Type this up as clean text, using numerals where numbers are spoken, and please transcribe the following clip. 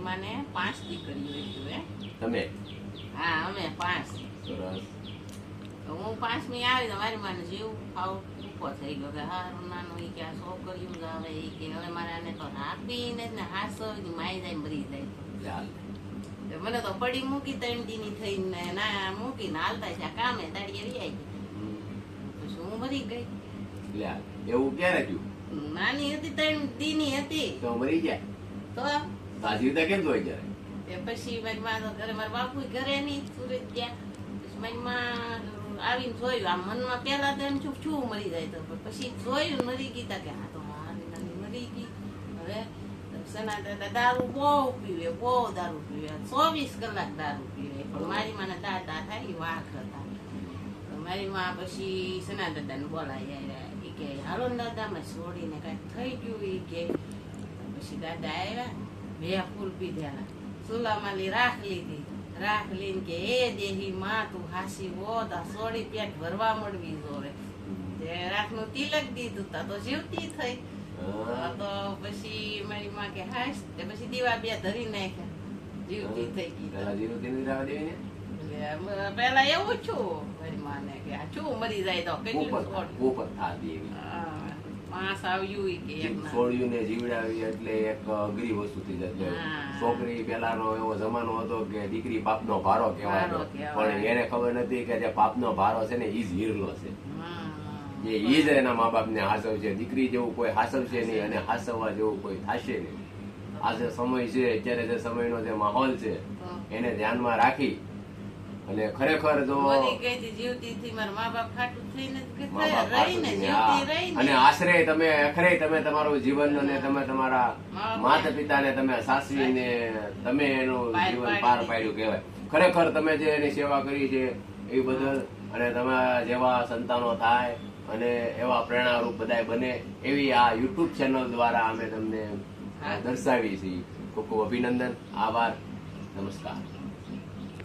માને 5 દીકરીઓ હતી. તમે? હા, અમે 5. સરસ. હું 5મી આવી તો મારી માને જીવ આવ ઉભો થઈ ગયો કે હારું નાનું ઈ કે આ છોકરીઓ જ આવે ઈ કે હવે મારાને તો રાખીને જ ને હાસોની માઈ જાય મરી જાય. મને તો પડી મૂકી 3 દીની થઈને ના મૂકીને હાલતા છે કામે દાડીએ વી પછી હું મરી ગઈ. એવું ક્યારે થયું? નાની હતી 3 દીની હતી તો મરી ગયા તો જીવતા કેમ તો ત્યારે? પછી મારી માં તો ઘરે મારા બાપુ ઘરે નહીં સુરત ગયા. પછી મારી માં આવીને જોયું આમ મનમાં પેલા તો એમ છું મરી જાય તો પછી જોયું મરી ગઈ તા કે હા તો નાની મરી ગઈ. હવે સના દાદા દારૂ બહુ પીવે, બહુ દારૂ પીવે, 24 કલાક દારૂ પીવે. પણ મારી માને દાદા થાય વાઘ હતા. મારી માં પછી સના દાદાને બોલાવી આવ્યા. એ કે હાલો દાદા મેં છોડીને કઈક થઈ ગયું. એ કે પછી દાદા આવ્યા, 2 ફૂલ પીધેલા, ચૂલામાં રાખ લીધી. રાખ લઈને કે એ દેહી માં તું હાસી હોત આ સોડી પેટ ભરવા મળવી જોવે. રાખનું તિલક દીધું તા તો જીવતી થઈ. તો પછી મારી માં કે હાસ પછી દીવા 2 ધરી નાખ્યા, જીવતી થઈ ગઈ. પેલા એવું છું મારી માને કે આ શું મરી જાય તો કેટલું માસ આવ્યું કે છોડ્યું ને જીવડાવી એટલે એક અઘરી વસ્તુ થઈ જાય. છોકરી પેલાનો એવો જમાનો હતો કે દીકરી પાપનો ભારો કહેવાય, પણ એને ખબર નથી કે જે પાપનો ભારો છે ને ઈ જ હીરલો છે, જે ઈ જ એના મા બાપ ને હાસવશે. દીકરી જેવું કોઈ હાસવશે નહીં અને હાસવવા જેવું કોઈ થશે નહીં. આ જે સમય છે અત્યારે જે સમયનો જે માહોલ છે એને ધ્યાનમાં રાખી અને ખરેખર જો અને આશરે તમે અખરે તમે તમારું જીવન અને તમે તમારા માતા પિતાને તમે સાસવીને તમે એનું જીવન પાર પાડ્યું કહેવાય. ખરેખર તમે જે એની સેવા કરી છે એ બદલ અને તમારા જેવા સંતાનો થાય અને એવા પ્રેરણારૂપ બધા બને એવી આ યુટ્યુબ ચેનલ દ્વારા અમે તમને દર્શાવી છીએ. ખૂબ ખૂબ અભિનંદન, આભાર, નમસ્કાર.